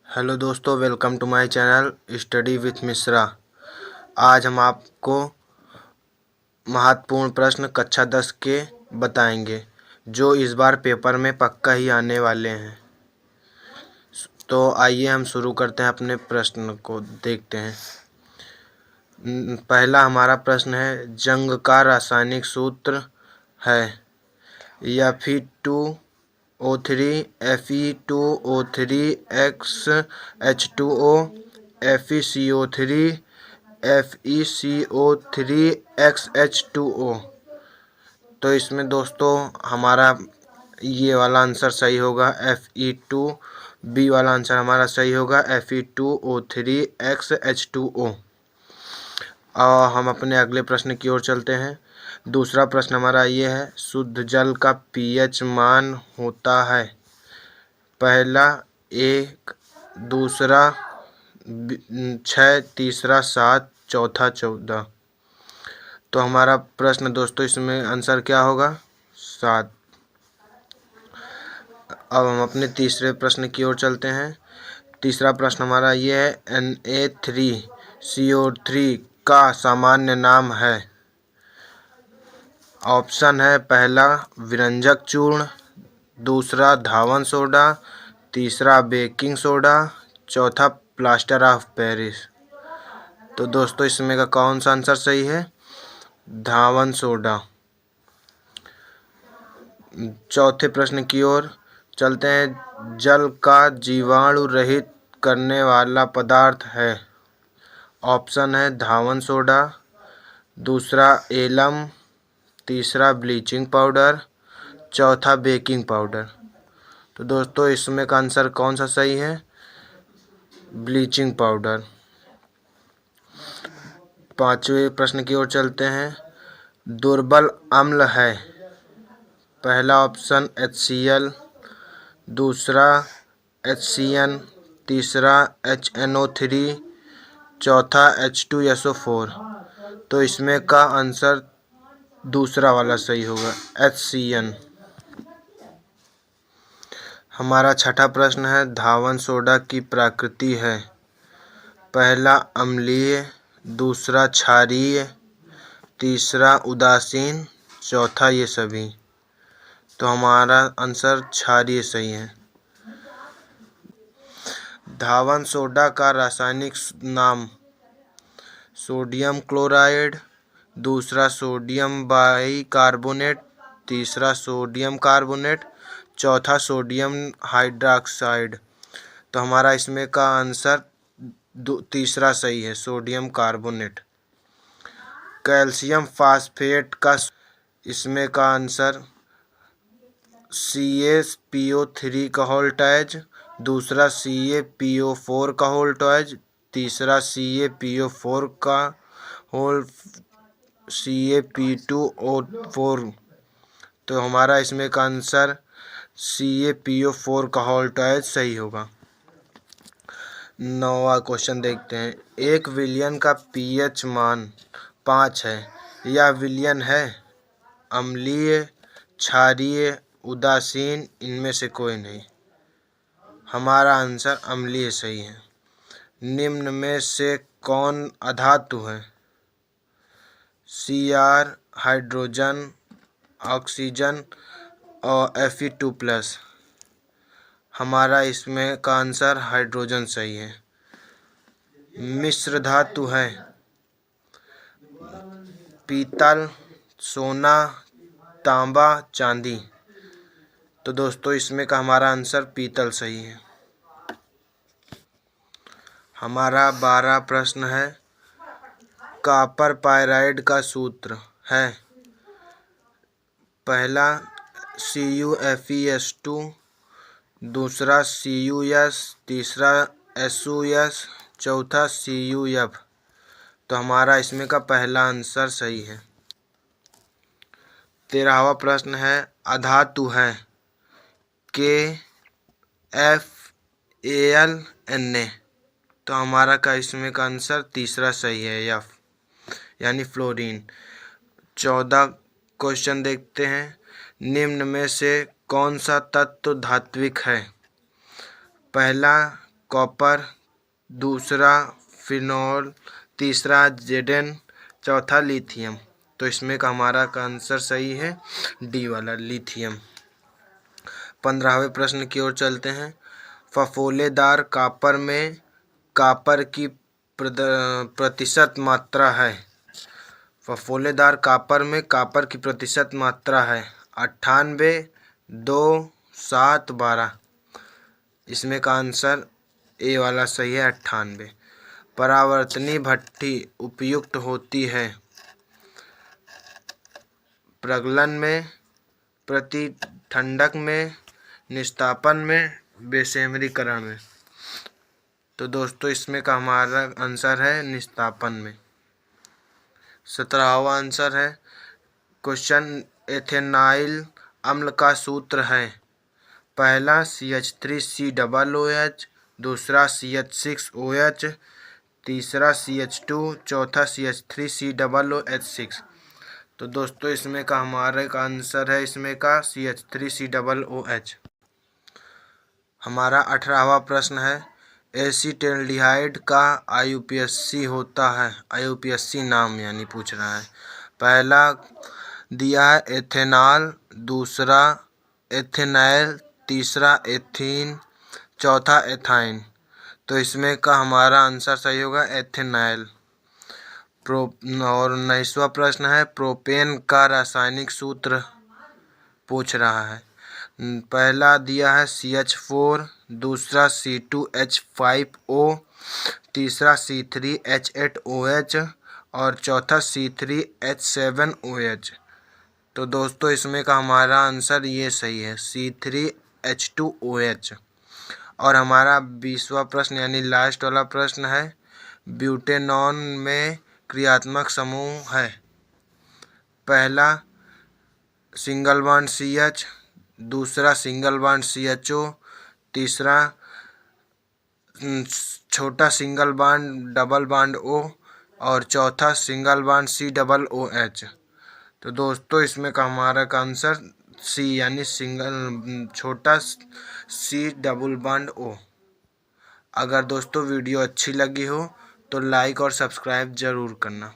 Hello दोस्तों, welcome to my channel study with Mishra. आज हम आपको महत्वपूर्ण प्रश्न कक्षा 10 के बताएंगे जो इस बार पेपर में पक्का ही आने वाले हैं। तो आइए हम शुरू करते हैं, अपने प्रश्न को देखते हैं। पहला हमारा प्रश्न है, जंग का रासायनिक सूत्र है Fe2O3 Fe2O3 XH2O FeCO3 FeCO3 XH2O। तो इसमें दोस्तों हमारा ये वाला आंसर सही होगा Fe2। बी वाला आंसर हमारा सही होगा Fe2O3 XH2O। और हम अपने अगले प्रश्न की ओर चलते हैं। दूसरा प्रश्न हमारा ये है, शुद्ध जल का pH मान होता है पहला 1, दूसरा 6, तीसरा 7, चौथा 14। तो हमारा प्रश्न दोस्तों इसमें आंसर क्या होगा? 7। अब हम अपने तीसरे प्रश्न की ओर चलते हैं। तीसरा प्रश्न हमारा ये है, Na3CO3 का सामान्य नाम है। ऑप्शन है, पहला विरंजक चूर्ण, दूसरा धावन सोडा, तीसरा बेकिंग सोडा, चौथा प्लास्टर ऑफ पेरिस। तो दोस्तों इसमें का कौन सा आंसर सही है? धावन सोडा। चौथे प्रश्न की ओर चलते हैं। जल का जीवाणु रहित करने वाला पदार्थ है। ऑप्शन है, धावन सोडा, दूसरा एलम, तीसरा ब्लीचिंग पाउडर, चौथा बेकिंग पाउडर। तो दोस्तों इसमें का आंसर कौन सा सही है? Bleaching powder. पांचवें प्रश्न की ओर चलते हैं। दुर्बल अम्ल है। पहला ऑप्शन HCl, दूसरा HCN, तीसरा HNO3, चौथा H2SO4। तो इसमें का आंसर दूसरा वाला सही होगा, HCN। हमारा छठा प्रश्न है, धावन सोडा की प्रकृति है। पहला अम्लीय, दूसरा क्षारीय, तीसरा उदासीन, चौथा ये सभी। तो हमारा आंसर क्षारीय सही है। धावन सोडा का रासायनिक नाम सोडियम क्लोराइड, दूसरा सोडियम बाइकार्बोनेट, तीसरा सोडियम कार्बोनेट, चौथा सोडियम हाइड्रॉक्साइड। तो हमारा इसमें का आंसर तीसरा सही है, सोडियम कार्बोनेट। कैल्शियम फास्फेट का इसमें का आंसर CaPO3 का होल्टेज, दूसरा CaPO4 का होल्टेज, तीसरा CaPO4 का CaP2O4। तो हमारा इसमें का आंसर CaPO4 का होल्टेज सही होगा। 9वां क्वेश्चन देखते हैं। एक विलयन का pH मान 5 है। यह विलयन है अम्लीय, क्षारीय, उदासीन, इनमें से कोई नहीं। हमारा आंसर अम्लीय सही है। निम्न में से कौन अधातु है? Cr हाइड्रोजन, ऑक्सीजन और Fe2+। हमारा इसमें का आंसर हाइड्रोजन सही है। मिश्र धातु है पीतल, सोना, तांबा, चांदी। तो दोस्तों इसमें का हमारा आंसर पीतल सही है। हमारा 12 प्रश्न है, कॉपर पाइराइड का सूत्र है। पहला CuFeS2, दूसरा CuS, तीसरा SuS, चौथा CuF। तो हमारा इसमें का पहला आंसर सही है। 13वां प्रश्न है, अधातु है KFAlNa। तो हमारा का इसमें का आंसर तीसरा सही है, F यानी फ्लोरीन। 14 क्वेश्चन देखते हैं। निम्न में से कौन सा तत्व धात्विक है? पहला कॉपर, दूसरा फिनॉल, तीसरा जेडेन, चौथा लिथियम। तो इसमें का हमारा का आंसर सही है डी वाला लिथियम। 15वें प्रश्न की ओर चलते हैं। फफोलेदार कॉपर में कॉपर की प्रतिशत मात्रा है। फफोलेदार कॉपर में कॉपर की प्रतिशत मात्रा है 98, 2, 7, 12। इसमें का आंसर ए वाला सही है 98। परावर्तनी भट्ठी उपयुक्त होती है प्रगलन में, प्रतिठंडक में, निस्तापन में, बेसेमरीकरण में। तो दोस्तों इसमें का हमारा आंसर है निस्तापन में। 17वां आंसर है क्वेश्चन। एथेनाइल अम्ल का सूत्र है। पहला CH3COOH, दूसरा CH6OH, तीसरा CH2, चौथा CH3COOH6। तो दोस्तों इसमें का हमारे का आंसर है इसमें का CH3COOH। हमारा 18वां प्रश्न है। एसीटल्डिहाइड का IUPAC होता है। IUPAC नाम यानी पूछ रहा है। पहला दिया है एथेनॉल, दूसरा एथेनॉल, तीसरा एथीन, चौथा एथाइन। तो इसमें का हमारा आंसर सही होगा एथेनॉल। और 19वां प्रश्न है। प्रोपेन का रासायनिक सूत्र पूछ रहा है। पहला दिया है CH4, दूसरा C2H5O, तीसरा C3H8OH और चौथा C3H7OH। तो दोस्तों इसमें का हमारा आंसर ये सही है C3H2OH। और हमारा 20वां प्रश्न यानी लास्ट वाला प्रश्न है। ब्यूटेनॉन में क्रियात्मक समूह है। पहला सिंगल बॉन्ड CH, दूसरा सिंगल बॉन्ड CHO, तीसरा छोटा single bond double bond O और चौथा सिंगल बॉन्ड COOH। तो दोस्तों इसमें का हमारा का आंसर C यानी सिंगल छोटा C डबल बॉन्ड O। अगर दोस्तों वीडियो अच्छी लगी हो तो लाइक और सब्सक्राइब ज़रूर करना।